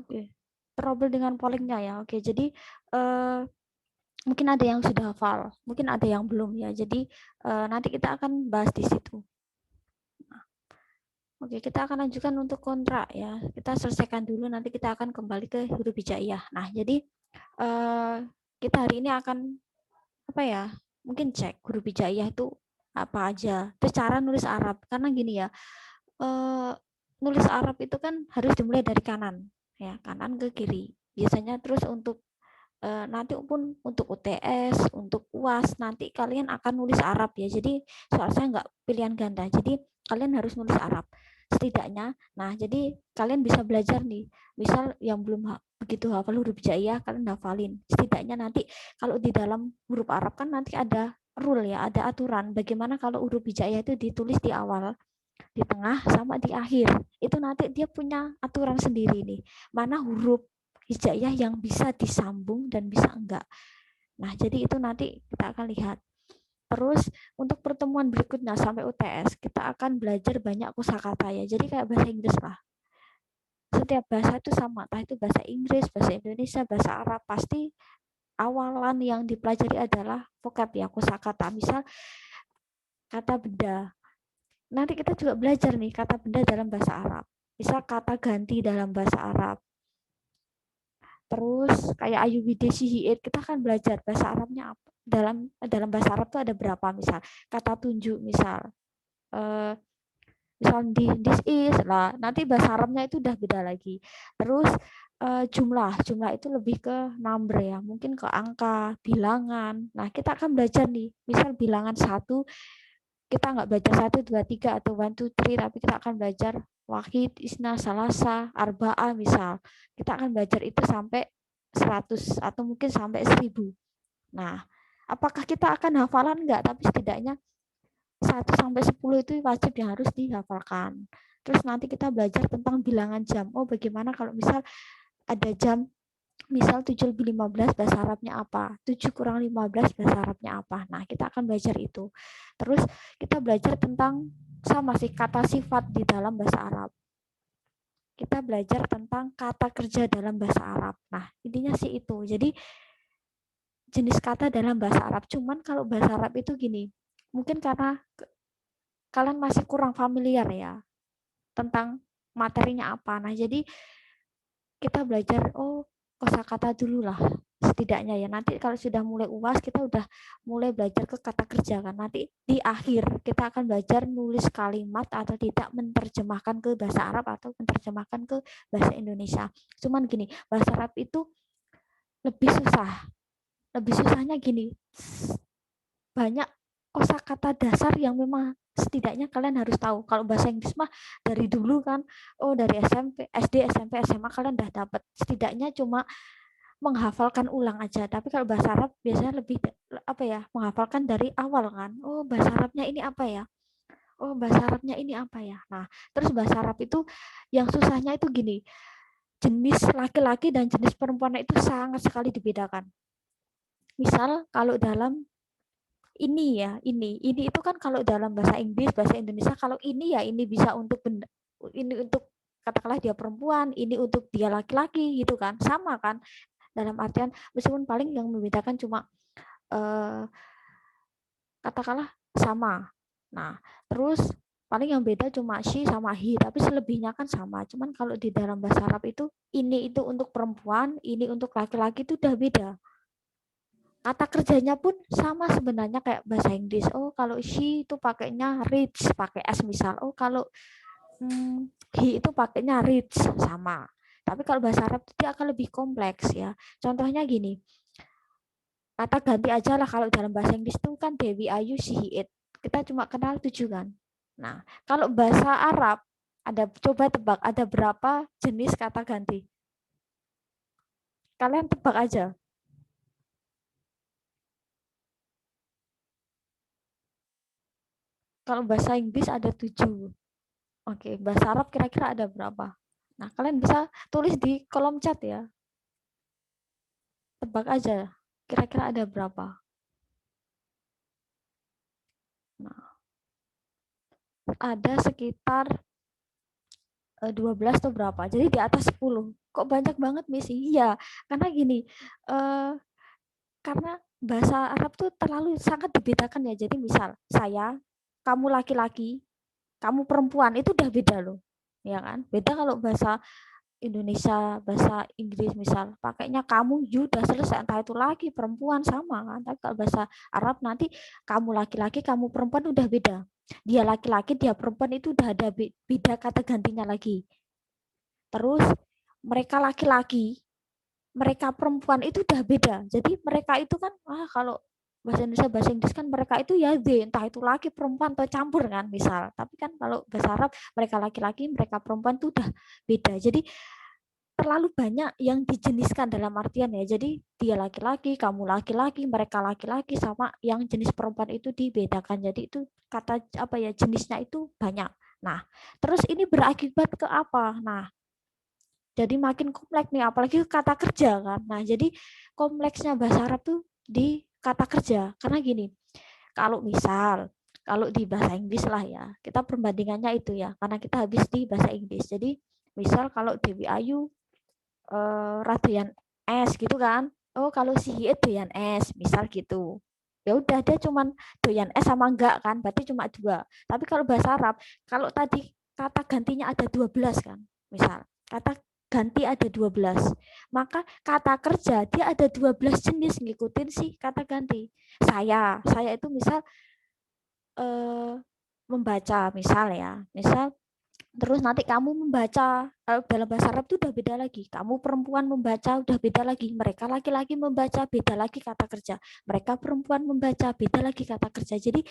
Oke. Trouble dengan pollingnya ya. Oke, jadi mungkin ada yang sudah hafal, mungkin ada yang belum ya. Jadi nanti kita akan bahas di situ. Oke, kita akan lanjutkan untuk kontrak ya. Kita selesaikan dulu, nanti kita akan kembali ke huruf hijaiyah. Nah, jadi kita hari ini akan apa ya? Mungkin cek huruf hijaiyah itu apa aja. Terus cara nulis Arab. Karena gini ya, nulis Arab itu kan harus dimulai dari kanan, ya kanan ke kiri. Biasanya terus untuk nanti pun untuk UTS, untuk UAS nanti kalian akan nulis Arab ya. Jadi soalnya nggak pilihan ganda. Jadi kalian harus nulis Arab setidaknya. Nah, jadi kalian bisa belajar nih. Misal yang belum begitu hafal huruf hijaiyah, kalian hafalin. Setidaknya nanti kalau di dalam huruf Arab kan nanti ada rule ya, ada aturan. Bagaimana kalau huruf hijaiyah itu ditulis di awal, di tengah, sama di akhir. Itu nanti dia punya aturan sendiri nih. Mana huruf hijaiyah yang bisa disambung dan bisa enggak. Nah, jadi itu nanti kita akan lihat. Terus untuk pertemuan berikutnya sampai UTS, kita akan belajar banyak kosakata ya. Jadi kayak bahasa Inggris lah. Setiap bahasa itu sama, entah itu bahasa Inggris, bahasa Indonesia, bahasa Arab, pasti awalan yang dipelajari adalah vocab ya, kosakata. Misal kata benda. Nanti kita juga belajar nih kata benda dalam bahasa Arab. Misal kata ganti dalam bahasa Arab. Terus kayak Ayu Bidesi Hiit, kita akan belajar bahasa Arabnya apa. Dalam bahasa Arab tuh ada berapa misal kata tunjuk misal misal di this is lah, nanti bahasa Arabnya itu udah beda lagi. Terus jumlah itu lebih ke number ya, mungkin ke angka, bilangan. Nah, kita akan belajar nih, misal bilangan satu, kita nggak belajar 1, 2, 3 atau 1, 2, 3, tapi kita akan belajar wahid, isna, salasa, arba'ah misal. Kita akan belajar itu sampai 100 atau mungkin sampai 1000. Nah, apakah kita akan hafalan enggak? Tapi setidaknya 1 sampai 10 itu wajib yang harus dihafalkan. Terus nanti kita belajar tentang bilangan jam. Oh, bagaimana kalau misal ada jam, misal 7 lebih 15 bahasa Arabnya apa? 7 kurang 15 bahasa Arabnya apa? Nah, kita akan belajar itu. Terus kita belajar tentang sama sih kata sifat di dalam bahasa Arab. Kita belajar tentang kata kerja dalam bahasa Arab. Nah, intinya sih itu. Jadi jenis kata dalam bahasa Arab. Cuman kalau bahasa Arab itu gini, mungkin karena kalian masih kurang familiar ya tentang materinya apa. Nah, jadi kita belajar kosakata dulu lah setidaknya ya. Nanti kalau sudah mulai UAS kita udah mulai belajar ke kata kerja kan. Nanti di akhir kita akan belajar nulis kalimat atau tidak, menerjemahkan ke bahasa Arab atau menerjemahkan ke bahasa Indonesia. Cuman gini, bahasa Arab itu lebih susah. Lebih susahnya gini, banyak kosakata dasar yang memang setidaknya kalian harus tahu. Kalau bahasa Inggris mah dari dulu kan, dari SMP, SD, SMP, SMA kalian udah dapat. Setidaknya cuma menghafalkan ulang aja. Tapi kalau bahasa Arab biasanya lebih apa ya, menghafalkan dari awal kan. Oh, bahasa Arabnya ini apa ya? Oh, bahasa Arabnya ini apa ya? Nah, terus bahasa Arab itu yang susahnya itu gini, jenis laki-laki dan jenis perempuan itu sangat sekali dibedakan. Misal kalau dalam ini ya, ini itu kan kalau dalam bahasa Inggris, bahasa Indonesia, kalau ini ya ini bisa untuk ini untuk katakanlah dia perempuan, ini untuk dia laki-laki gitu kan, sama kan, dalam artian meskipun paling yang membedakan cuma katakanlah sama. Nah, terus paling yang beda cuma she sama he, tapi selebihnya kan sama. Cuman kalau di dalam bahasa Arab itu ini itu untuk perempuan, ini untuk laki-laki itu udah beda. Kata kerjanya pun sama sebenarnya kayak bahasa Inggris. Oh, kalau she itu pakainya reach, pakai s misal. Oh, kalau he itu pakainya reach, sama. Tapi kalau bahasa Arab itu dia akan lebih kompleks ya. Contohnya gini, kata ganti aja lah kalau dalam bahasa Inggris itu kan Dewi Ayu si Hiit. Kita cuma kenal 7 kan. Nah, kalau bahasa Arab ada, coba tebak ada berapa jenis kata ganti? Kalian tebak aja. Kalau bahasa Inggris ada 7. Oke, bahasa Arab kira-kira ada berapa? Nah, kalian bisa tulis di kolom chat ya. Tebak aja. Kira-kira ada berapa? Nah, ada sekitar 12 atau berapa. Jadi di atas 10. Kok banyak banget Miss? Iya, karena gini, eh, karena bahasa Arab tuh terlalu sangat dibedakan ya. Jadi misal saya, kamu laki-laki, kamu perempuan itu udah beda loh. Ya kan? Beda kalau bahasa Indonesia, bahasa Inggris misal pakainya kamu, you udah selesai, entah itu laki perempuan sama kan. Tapi kalau bahasa Arab nanti kamu laki-laki, kamu perempuan udah beda. Dia laki-laki, dia perempuan itu udah ada beda kata gantinya lagi. Terus mereka laki-laki, mereka perempuan itu udah beda. Jadi mereka itu kan kalau bahasa Indonesia, bahasa Inggris kan mereka itu ya they, entah itu laki perempuan atau campur kan misal. Tapi kan kalau bahasa Arab mereka laki-laki, mereka perempuan itu udah beda. Jadi terlalu banyak yang dijeniskan dalam artian ya. Jadi dia laki-laki, kamu laki-laki, mereka laki-laki, sama yang jenis perempuan itu dibedakan. Jadi itu kata apa ya, jenisnya itu banyak. Nah, terus ini berakibat ke apa? Nah, jadi makin kompleks nih, apalagi kata kerja kan. Nah, jadi kompleksnya bahasa Arab tuh di kata kerja. Karena gini, kalau misal kalau di bahasa Inggris lah ya, kita perbandingannya itu ya, karena kita habis di bahasa Inggris. Jadi misal kalau Dewi Ayu Radoyan es gitu kan. Oh, kalau si Hiit doyan es, misal gitu. Ya udah dia cuman doyan es sama enggak kan, berarti cuma dua. Tapi kalau bahasa Arab, kalau tadi kata gantinya ada 12 kan, misal kata ganti ada 12, maka kata kerja dia ada 12 jenis ngikutin sih kata ganti. Saya itu misal eh, membaca misal ya, misal terus nanti kamu membaca, kalau dalam bahasa Arab itu udah beda lagi. Kamu perempuan membaca udah beda lagi. Mereka laki-laki membaca beda lagi kata kerja. Mereka perempuan membaca beda lagi kata kerja. Jadi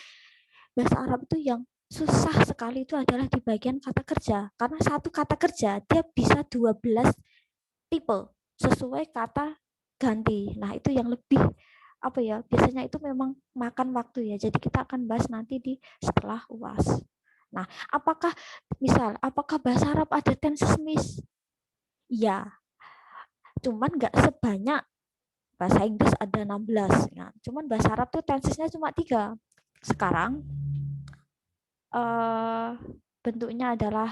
bahasa Arab itu yang susah sekali itu adalah di bagian kata kerja. Karena satu kata kerja dia bisa 12 tipe sesuai kata ganti. Nah, itu yang lebih apa ya? Biasanya itu memang makan waktu ya. Jadi kita akan bahas nanti di setelah UAS. Nah, apakah bahasa Arab ada tenses miss? Iya, cuman nggak sebanyak bahasa Inggris ada 16. Nah, cuman bahasa Arab tuh tensesnya cuma 3. Sekarang eh, bentuknya adalah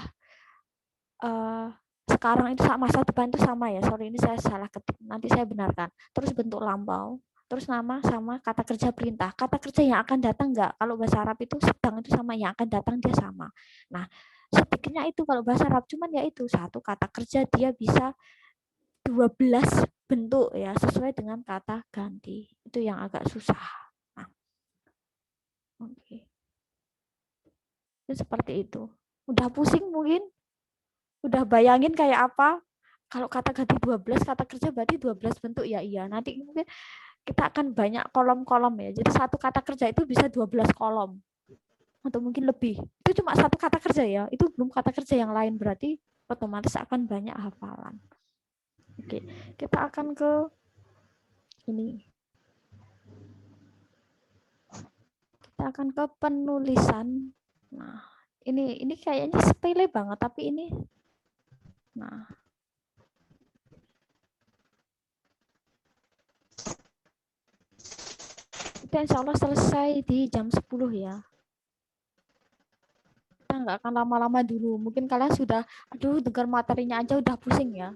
eh, sekarang itu masa depan itu sama ya. Sorry ini saya salah ketik. Nanti saya benarkan. Terus bentuk lampau, terus nama sama kata kerja perintah. Kata kerja yang akan datang enggak? Kalau bahasa Arab itu sedang itu sama yang akan datang dia sama. Nah, sedikitnya itu kalau bahasa Arab cuman ya itu satu kata kerja dia bisa 12 bentuk ya sesuai dengan kata ganti. Itu yang agak susah. Nah, oke. Okay. Itu seperti itu. Udah pusing mungkin? Udah bayangin kayak apa? Kalau kata ganti 12 kata kerja berarti 12 bentuk ya iya. Nanti mungkin kita akan banyak kolom-kolom ya. Jadi satu kata kerja itu bisa 12 kolom atau mungkin lebih. Itu cuma satu kata kerja ya. Itu belum kata kerja yang lain berarti otomatis akan banyak hafalan. Oke, kita akan ke ini. Kita akan ke penulisan. Nah, ini kayaknya sepele banget tapi ini nah kita insya Allah selesai di jam 10 ya. Kita nggak akan lama-lama dulu. Mungkin kalian sudah, aduh dengar materinya aja udah pusing ya.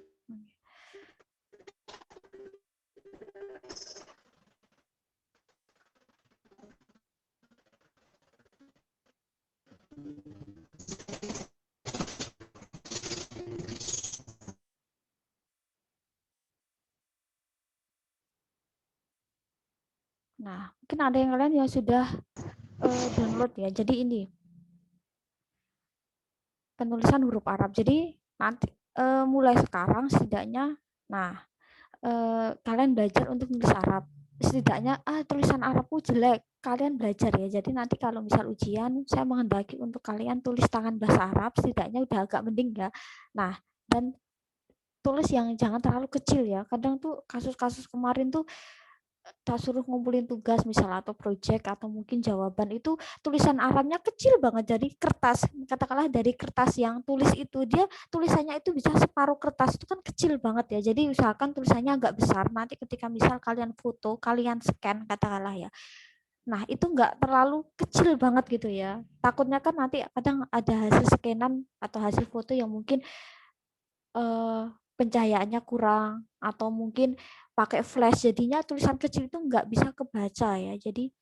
Nah, mungkin ada yang kalian yang sudah download ya. Jadi ini penulisan huruf Arab. Jadi nanti mulai sekarang setidaknya, nah kalian belajar untuk nulis Arab. Setidaknya tulisan Arabku jelek, kalian belajar ya. Jadi nanti kalau misal ujian, saya menghendaki untuk kalian tulis tangan bahasa Arab, setidaknya udah agak mending ya. Nah, dan tulis yang jangan terlalu kecil ya. Kadang tuh kasus-kasus kemarin tuh kita suruh ngumpulin tugas misalnya atau project atau mungkin jawaban itu tulisan Arabnya kecil banget, jadi kertas katakanlah dari kertas yang tulis itu dia tulisannya itu bisa separuh kertas, itu kan kecil banget ya. Jadi usahakan tulisannya agak besar, nanti ketika misal kalian foto kalian scan katakanlah ya, Nah, itu nggak terlalu kecil banget gitu ya. Takutnya kan nanti kadang ada hasil scanan atau hasil foto yang mungkin eh, pencahayaannya kurang atau mungkin pakai flash jadinya tulisan kecil itu nggak bisa kebaca ya. Jadi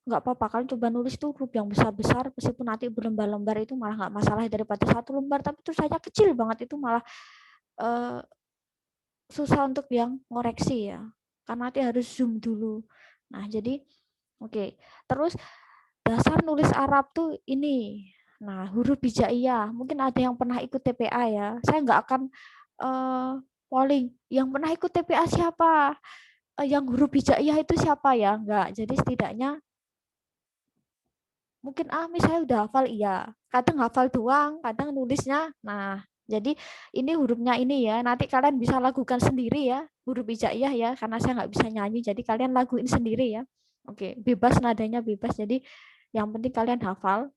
nggak apa-apa kalian coba nulis tuh huruf yang besar-besar meskipun nanti berlembar-lembar itu malah nggak masalah daripada satu lembar tapi tulisannya kecil banget itu malah eh, susah untuk yang ngoreksi ya karena nanti harus zoom dulu. Nah jadi oke. Terus dasar nulis Arab tuh ini. Nah, huruf hijaiyah. Mungkin ada yang pernah ikut TPA ya. Saya nggak akan polling. Yang pernah ikut TPA siapa? Yang huruf hijaiyah itu siapa ya? Enggak. Jadi setidaknya mungkin misalnya udah hafal iya. Kadang hafal doang, kadang nulisnya. Nah, jadi ini hurufnya ini ya. Nanti kalian bisa lakukan sendiri ya. Huruf hijaiyah ya. Karena saya nggak bisa nyanyi. Jadi kalian laguin sendiri ya. Oke, bebas nadanya bebas. Jadi yang penting kalian hafal.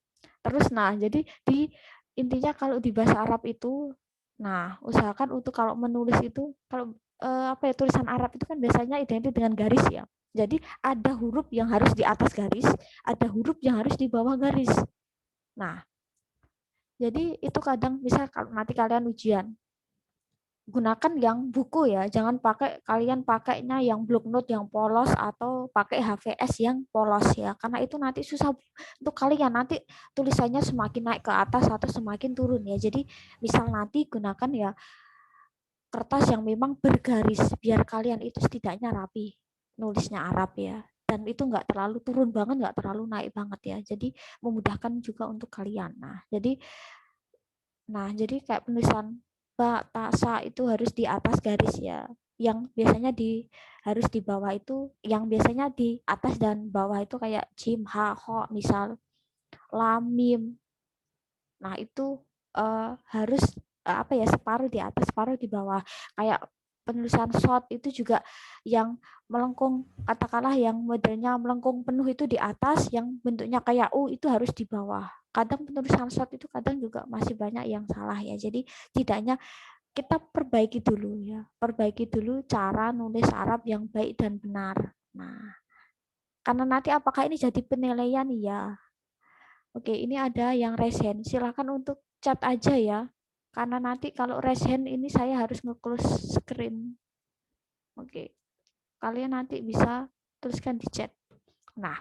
Terus nah, jadi di intinya kalau di bahasa Arab itu nah, usahakan untuk kalau menulis itu kalau apa ya tulisan Arab itu kan biasanya identik dengan garis ya. Jadi ada huruf yang harus di atas garis, ada huruf yang harus di bawah garis. Nah, jadi itu kadang misal kalau nanti kalian ujian gunakan yang buku ya, jangan pakai kalian pakainya yang block note yang polos atau pakai HVS yang polos ya, karena itu nanti susah untuk kalian nanti tulisannya semakin naik ke atas atau semakin turun ya. Jadi misal nanti gunakan ya kertas yang memang bergaris biar kalian itu setidaknya rapi nulisnya Arab ya. Dan itu nggak terlalu turun banget, nggak terlalu naik banget ya. Jadi memudahkan juga untuk kalian. Nah, jadi kayak penulisan ba, ta, sa itu harus di atas garis ya. Yang biasanya harus di bawah itu, yang biasanya di atas dan bawah itu kayak jim, ha, ho, misal lam, mim. Nah, itu harus apa ya separuh di atas, separuh di bawah. Kayak penulisan short itu juga yang melengkung, katakanlah yang modelnya melengkung penuh itu di atas, yang bentuknya kayak U itu harus di bawah. Kadang penulisan short itu kadang juga masih banyak yang salah ya. Jadi tidaknya kita perbaiki dulu ya, perbaiki dulu cara nulis Arab yang baik dan benar. Nah, karena nanti apakah ini jadi penilaian ya. Oke, ini ada yang raise hand. Silakan untuk chat aja ya. Karena nanti kalau raise hand ini saya harus nge-close screen. Oke, kalian nanti bisa tuliskan di chat. Nah,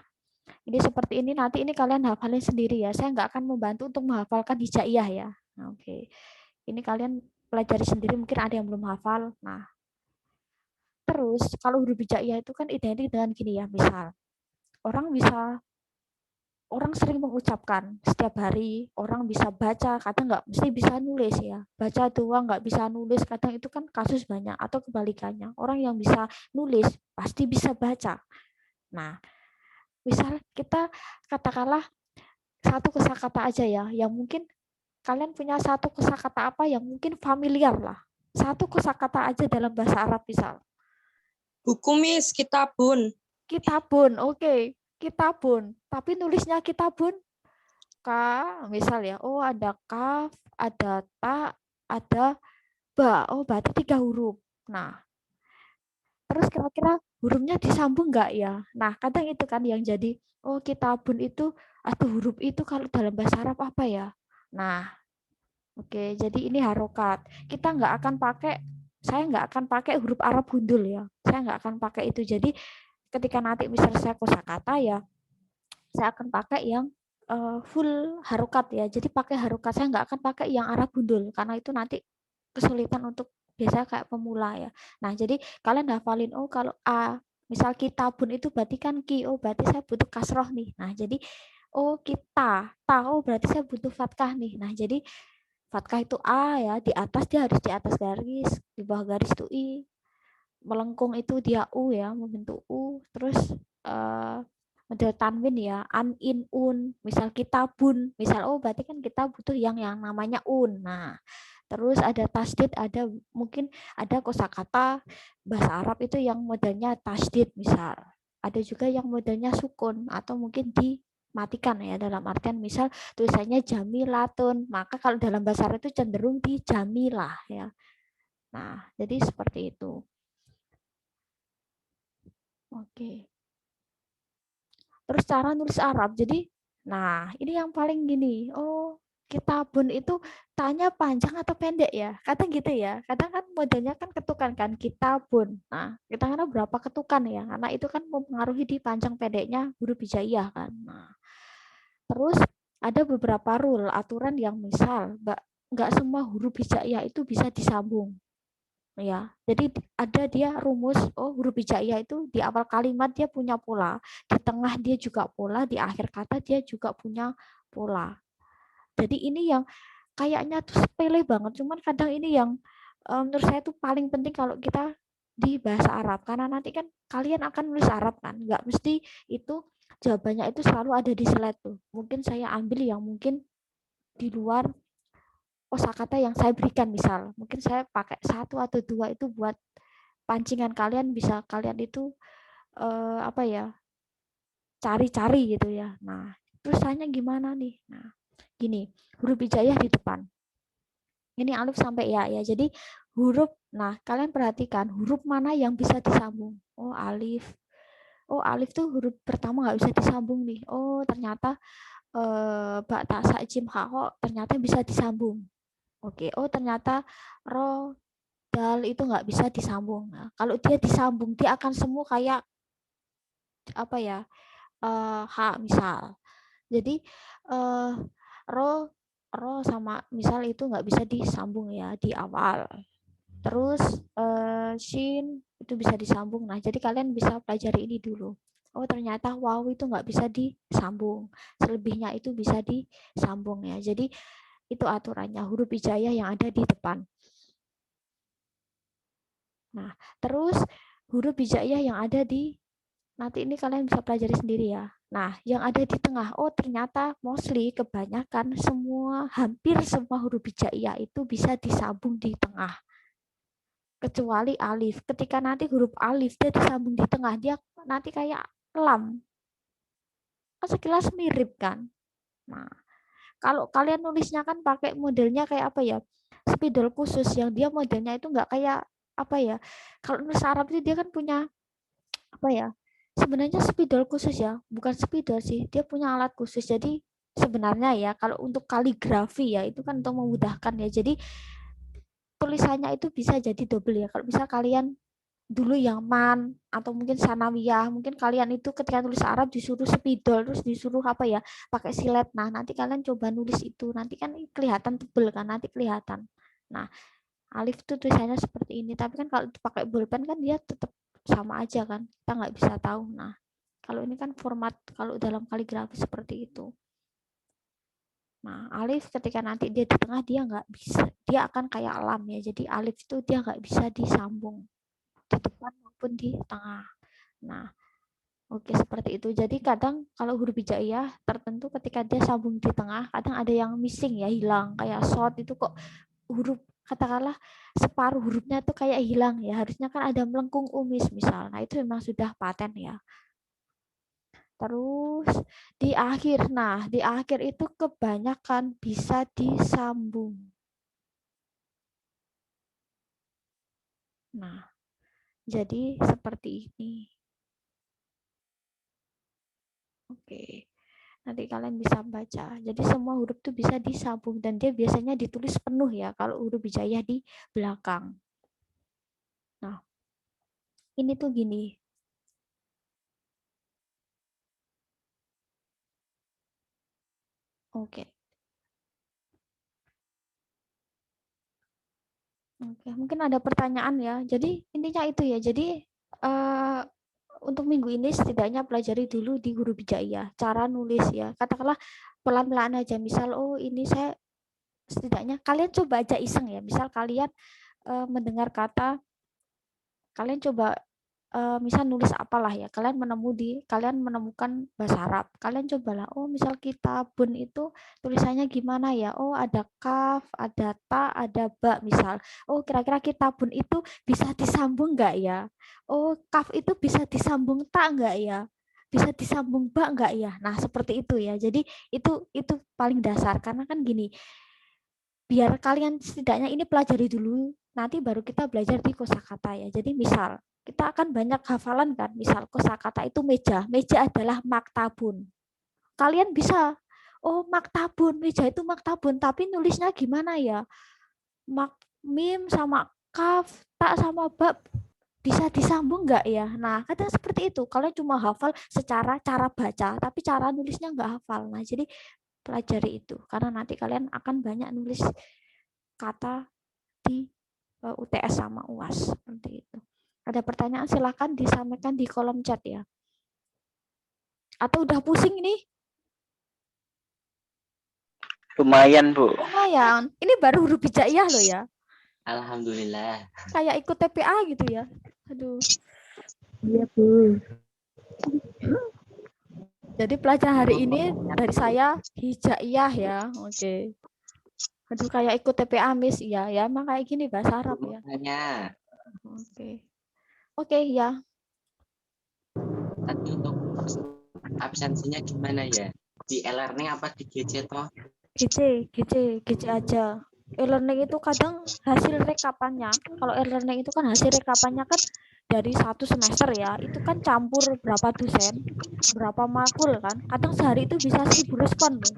ini seperti ini. Nanti ini kalian hafalin sendiri ya. Saya nggak akan membantu untuk menghafalkan hijaiyah ya. Nah, oke, ini kalian pelajari sendiri. Mungkin ada yang belum hafal. Nah, terus kalau huruf hijaiyah itu kan identik dengan gini ya. Misal, orang bisa orang sering mengucapkan setiap hari, orang bisa baca, kadang nggak mesti bisa nulis ya. Baca doang nggak bisa nulis, kadang itu kan kasus banyak. Atau kebalikannya, orang yang bisa nulis pasti bisa baca. Nah, misal kita katakanlah satu kosakata aja ya, yang mungkin kalian punya satu kosakata apa yang mungkin familiar lah. Satu kosakata aja dalam bahasa Arab misal. Buku Miss, kitabun. Kitabun, oke. Kitabun. Tapi nulisnya kitabun K, misal ya, oh ada kaf, ada ta, ada ba, oh berarti 3 huruf. Nah, terus kira-kira hurufnya disambung nggak ya? Nah, kadang itu kan yang jadi, oh kitabun itu, atau huruf itu kalau dalam bahasa Arab apa ya? Nah, oke, jadi ini harokat. Kita nggak akan pakai, saya nggak akan pakai huruf Arab gundul ya. Saya nggak akan pakai itu. Jadi ketika nanti misalnya saya kosakata ya, saya akan pakai yang full harokat ya. Jadi pakai harokat, saya nggak akan pakai yang Arab gundul karena itu nanti kesulitan untuk biasa kayak pemula ya. Nah, jadi kalian hafalin oh kalau A misal kitabun itu berarti kan ki, oh berarti saya butuh kasroh nih. Nah, jadi oh kita, tahu berarti saya butuh fatkah nih. Nah, jadi fatkah itu A ya, di atas dia harus di atas garis, di bawah garis itu I. Melengkung itu dia U ya, membentuk U. Terus eh, model tanwin ya, an, in, un. Misal kita bun, misal oh berarti kan kita butuh yang namanya un. Nah, terus ada tasdid, ada mungkin ada kosakata bahasa Arab itu yang modelnya tasdid misal. Ada juga yang modelnya sukun atau mungkin dimatikan ya dalam artian misal tulisannya jamilatun, maka kalau dalam bahasa Arab itu cenderung di jamilah ya. Nah, jadi seperti itu. Oke. Terus cara nulis Arab. Jadi, nah ini yang paling gini. Oh, kitabun itu tanya panjang atau pendek ya? Kadang gitu ya. Kadang kan modelnya kan ketukan kan kitabun. Nah, kita karena berapa ketukan ya? Karena itu kan mempengaruhi di panjang pendeknya huruf hijaiyah kan. Nah, terus ada beberapa rule aturan yang misal nggak semua huruf hijaiyah itu bisa disambung ya. Jadi ada dia rumus, oh huruf hijaiyah itu di awal kalimat dia punya pola, di tengah dia juga pola, di akhir kata dia juga punya pola. Jadi ini yang kayaknya tuh sepele banget, cuman kadang ini yang menurut saya tuh paling penting kalau kita di bahasa Arab, karena nanti kan kalian akan nulis Arab kan, nggak mesti itu jawabannya itu selalu ada di slide tuh. Mungkin saya ambil yang mungkin di luar kosakata yang saya berikan, misal mungkin saya pakai satu atau dua itu buat pancingan kalian, bisa kalian itu apa ya, cari-cari gitu ya. Nah, tulisannya gimana nih? Nah, gini, huruf hijaiyah di depan. Ini alif sampai ya ya. Jadi huruf, nah kalian perhatikan huruf mana yang bisa disambung. Oh, alif. Oh, alif tuh huruf pertama nggak bisa disambung nih. Oh, ternyata ba ta sa jim ha ho ternyata bisa disambung. Oke. Oh, ternyata ro dal itu nggak bisa disambung. Nah, kalau dia disambung, dia akan semu kayak apa ya? H misal. Jadi eh, ro ro sama misal itu nggak bisa disambung ya di awal. Terus shin itu bisa disambung. Nah, jadi kalian bisa pelajari ini dulu. Oh, ternyata wow itu nggak bisa disambung. Selebihnya itu bisa disambung ya. Jadi itu aturannya huruf hijaiyah yang ada di depan. Nah, terus huruf hijaiyah yang ada di, nanti ini kalian bisa pelajari sendiri ya. Nah, yang ada di tengah, oh ternyata mostly kebanyakan semua, hampir semua huruf hijaiyah itu bisa disambung di tengah. Kecuali alif. Ketika nanti huruf alif dia disambung di tengah, dia nanti kayak lam. Sekilas mirip kan. Nah, kalau kalian nulisnya kan pakai modelnya kayak apa ya? Spidol khusus yang dia modelnya itu nggak kayak apa ya? Kalau nulis Arab itu dia kan punya apa ya? Sebenarnya spidol khusus ya, bukan spidol sih. Dia punya alat khusus. Jadi sebenarnya ya kalau untuk kaligrafi ya itu kan untuk memudahkan ya. Jadi tulisannya itu bisa jadi double ya. Kalau bisa kalian dulu yang man atau mungkin sanawiyah, mungkin kalian itu ketika tulis Arab disuruh spidol, terus disuruh apa ya, pakai silet. Nah, nanti kalian coba nulis itu, nanti kan kelihatan tebel kan, nanti kelihatan. Nah, alif itu tulisannya seperti ini, tapi kan kalau pakai bolpen kan dia tetap sama aja kan, kita nggak bisa tahu. Nah, kalau ini kan format kalau dalam kaligrafi seperti itu. Nah, alif ketika nanti dia di tengah dia nggak bisa, dia akan kayak lam ya. Jadi alif itu dia nggak bisa disambung di depan maupun di tengah. Nah, oke seperti itu. Jadi kadang kalau huruf hijaiyah tertentu ketika dia sambung di tengah, kadang ada yang missing ya, hilang. Kayak short itu kok huruf katakanlah separuh hurufnya tuh kayak hilang ya. Harusnya kan ada melengkung umis misal. Nah, itu memang sudah paten ya. Terus di akhir. Nah, di akhir itu kebanyakan bisa disambung. Nah, jadi seperti ini. Oke. Nanti kalian bisa baca. Jadi semua huruf itu bisa disambung dan dia biasanya ditulis penuh ya kalau huruf hijaiyah di belakang. Nah, ini tuh gini. Oke. Oke, mungkin ada pertanyaan ya. Jadi intinya itu ya. Jadi uh, untuk minggu ini setidaknya pelajari dulu di huruf hijaiyah, cara nulis ya. Katakanlah pelan-pelan aja. Misal oh ini saya setidaknya kalian coba aja iseng ya. Misal kalian mendengar kata, kalian coba misal nulis apalah ya, kalian menemukan bahasa Arab, kalian cobalah, oh misal kitabun itu tulisannya gimana ya, oh ada kaf, ada ta, ada ba misal, oh kira-kira kitabun itu bisa disambung nggak ya, oh kaf itu bisa disambung ta nggak ya, bisa disambung ba nggak ya, nah seperti itu ya. Jadi itu paling dasar, karena kan gini, biar kalian setidaknya ini pelajari dulu, nanti baru kita belajar di kosakata ya. Jadi misal kita akan banyak hafalan kan. Misal kosakata itu meja. Meja adalah maktabun. Kalian bisa, oh maktabun, meja itu maktabun, tapi nulisnya gimana ya? Mim sama kaf, tak sama bab bisa disambung nggak ya? Nah, kadang seperti itu. Kalian cuma hafal secara cara baca, tapi cara nulisnya nggak hafal. Nah, jadi pelajari itu. Karena nanti kalian akan banyak nulis kata di UTS sama UAS. Seperti itu. Ada pertanyaan silahkan disampaikan di kolom chat ya. Atau udah pusing ini? Lumayan, Bu. Lumayan. Ini baru huruf hijaiyah loh ya. Alhamdulillah. Kayak ikut TPA gitu ya. Aduh. Iya, Bu. Jadi pelajaran hari ini dari saya hijaiyah ya. Oke. Aduh kayak ikut TPA Miss ya. Ya emang kayak gini bahasa Arab ya. Oke. Oke ya. Tapi untuk absensinya gimana ya? Di e-learning apa di GC toh? GC aja. E-learning itu kadang hasil rekapannya. Kalau e-learning itu kan hasil rekapannya kan dari satu semester ya. Itu kan campur berapa dosen, berapa makul kan. Kadang sehari itu bisa 1000 respon loh.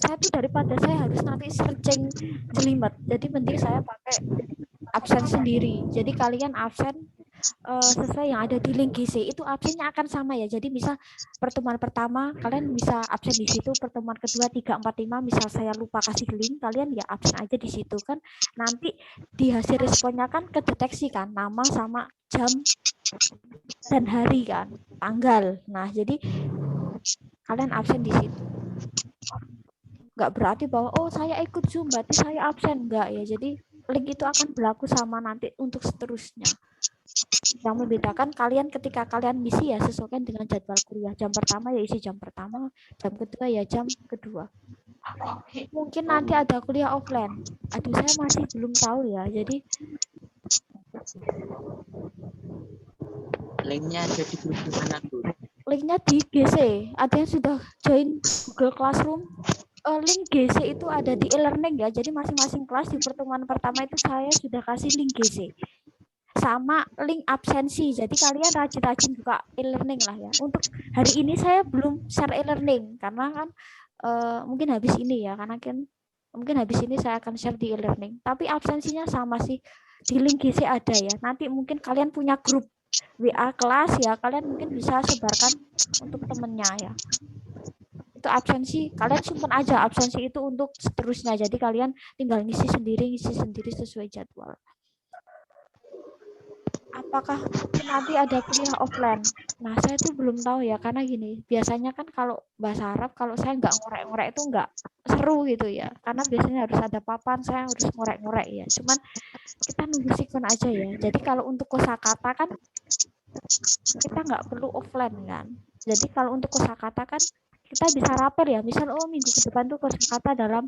Saya tuh daripada saya harus nanti searching jelimet. Jadi mending saya pakai absen sendiri. Jadi kalian absen sesuai yang ada di link GC itu absennya akan sama ya. Jadi misal pertemuan pertama kalian bisa absen di situ, pertemuan kedua 3, 4, 5 misal saya lupa kasih link, kalian ya absen aja di situ kan. Nanti di hasil responnya kan kedeteksi kan nama sama jam dan hari kan, tanggal. Nah, jadi kalian absen di situ. Nggak berarti bahwa oh saya ikut Zoom berarti saya absen, enggak ya. Jadi link itu akan berlaku sama nanti untuk seterusnya. Yang membedakan kalian ketika kalian misi ya sesuaikan dengan jadwal kuliah. Jam pertama ya isi jam pertama, jam kedua ya jam kedua. Mungkin nanti ada kuliah offline. Aduh saya masih belum tahu ya. Jadi Linknya ada di grup mana, Bu? linknya di GC. Ada yang sudah join Google Classroom? Link GC itu ada di e-learning ya. Jadi masing-masing kelas di pertemuan pertama itu saya sudah kasih link GC. Sama link absensi. Jadi kalian rajin-rajin buka e-learning lah ya. Untuk hari ini saya belum share e-learning karena kan mungkin habis ini ya, karena kan mungkin habis ini saya akan share di e-learning. Tapi absensinya sama sih. Di link GC ada ya. Nanti mungkin kalian punya grup WA kelas ya, kalian mungkin bisa sebarkan untuk temennya ya. Itu absensi, kalian simpan aja absensi itu untuk seterusnya. Jadi kalian tinggal ngisi sendiri sesuai jadwal. Apakah nanti ada kuliah offline? Nah, saya tuh belum tahu ya, karena gini, biasanya kan kalau bahasa Arab, kalau saya nggak ngorek-ngorek itu nggak seru gitu ya, karena biasanya harus ada papan, saya harus ngorek-ngorek ya. Cuman kita nunggu sikon aja ya. Jadi kalau untuk kosakata kan kita nggak perlu offline kan. Jadi kalau untuk kosakata kan kita bisa rapel ya. Misal oh minggu ke depan tuh kosakata dalam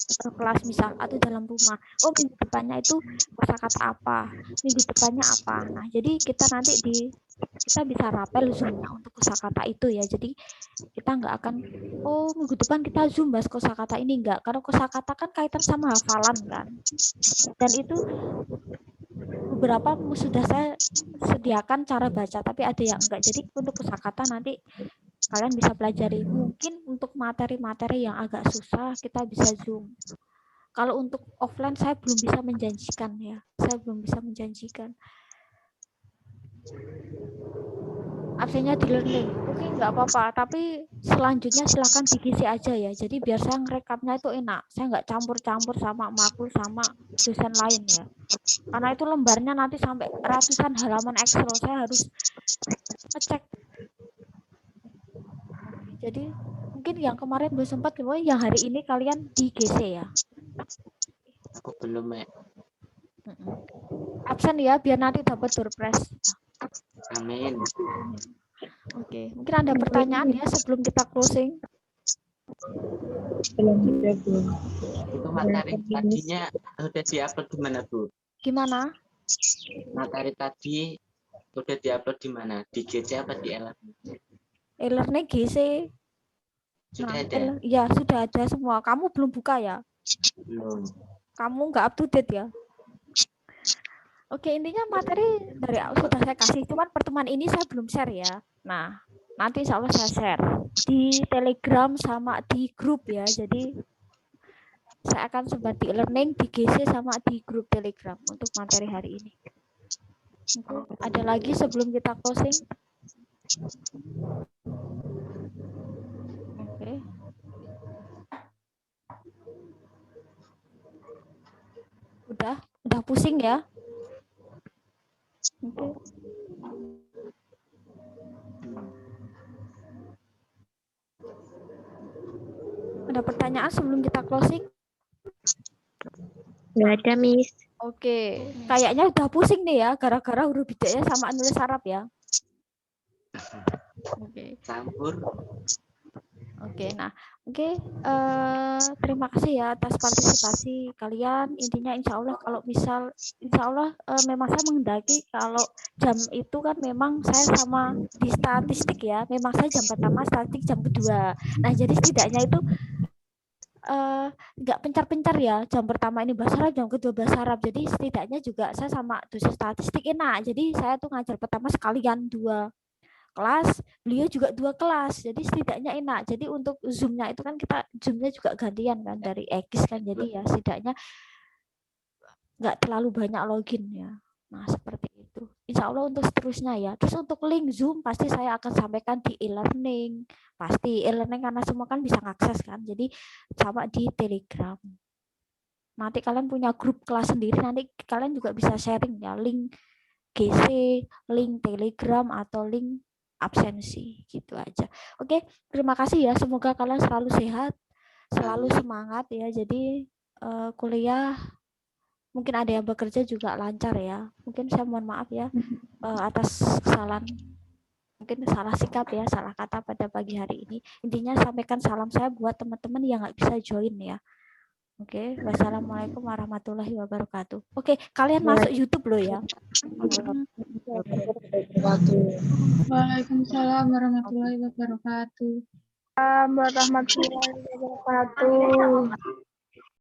kelas misal atau dalam rumah. Oh minggu depannya itu kosakata apa, minggu depannya apa. Nah jadi kita nanti kita bisa rapel zoomnya untuk kosakata itu ya. Jadi kita nggak akan oh minggu depan kita zoom bahas kosakata ini enggak. Karena kosakata kan kaitan sama hafalan kan. Dan itu beberapa sudah saya sediakan cara baca, tapi ada yang enggak. Jadi untuk kosakata nanti kalian bisa pelajari. Mungkin untuk materi-materi yang agak susah kita bisa zoom. Kalau untuk offline saya belum bisa menjanjikan ya. Saya belum bisa menjanjikan. Absennya di learning. Oke, nggak apa-apa. Tapi selanjutnya silahkan diisi aja ya. Jadi biar saya ngerekamnya itu enak. Saya nggak campur-campur sama makul sama dosen lain ya. Karena itu lembarnya nanti sampai ratusan halaman Excel. Saya harus ngecek. Jadi mungkin yang kemarin belum sempat, yang hari ini kalian di GC ya. Aku belum, ya. Absen ya, biar nanti dapat door prize. Amin. Oke, mungkin ada pertanyaan ya sebelum kita closing. Itu materi tadinya udah diupload di mana, Bu? Gimana? Materi tadi udah diupload di mana? Di GC apa di e-learning? E-learning GC. Sudah Nah, ada? ya sudah ada semua. Kamu belum buka ya? Belum. Kamu nggak up to date ya? Oke, intinya materi dari sudah saya kasih, cuman pertemuan ini saya belum share ya. Nah, nanti insya Allah saya share di Telegram sama di grup ya. Jadi saya akan sebar di e-learning, di GC sama di grup Telegram untuk materi hari ini. Oke. Ada lagi sebelum kita closing? Oke. Udah pusing ya? Oke. Ada pertanyaan sebelum kita closing? Nggak ada, Miss. Oke, kayaknya udah pusing nih ya, gara-gara huruf hijaiyah sama nulis Arab ya. Oke. Campur. Oke, nah, terima kasih ya atas partisipasi kalian. Intinya insya Allah kalau misal, insya Allah memang saya menghendaki kalau jam itu kan memang saya sama di statistik ya, memang saya jam pertama, statistik jam kedua. Nah, jadi setidaknya itu nggak pencar-pencar ya, jam pertama ini bahasa Arab, jam kedua bahasa Arab. Jadi setidaknya juga saya sama dosen statistik enak. Jadi saya tuh ngajar pertama sekalian 2 kelas, beliau juga 2 kelas, jadi setidaknya enak. Jadi untuk zoom-nya itu kan kita zoom-nya juga gantian kan dari Egis kan, jadi ya setidaknya nggak terlalu banyak login ya. Nah seperti itu. Insya Allah untuk seterusnya ya. Terus untuk link zoom pasti saya akan sampaikan di e-learning, pasti e-learning karena semua kan bisa akses kan, jadi sama di Telegram. Nanti kalian punya grup kelas sendiri, nanti kalian juga bisa sharing ya, link GC, link Telegram atau link absensi gitu aja. Oke, terima kasih ya. Semoga kalian selalu sehat, selalu semangat ya. Jadi kuliah mungkin ada yang bekerja juga lancar ya. Mungkin saya mohon maaf ya atas kesalahan, mungkin salah sikap ya, salah kata pada pagi hari ini. Intinya sampaikan salam saya buat teman-teman yang nggak bisa join ya. Oke, wassalamualaikum warahmatullahi wabarakatuh. Oke, kalian masuk YouTube loh ya. Waalaikumsalam warahmatullahi wabarakatuh. Warahmatullahi wabarakatuh.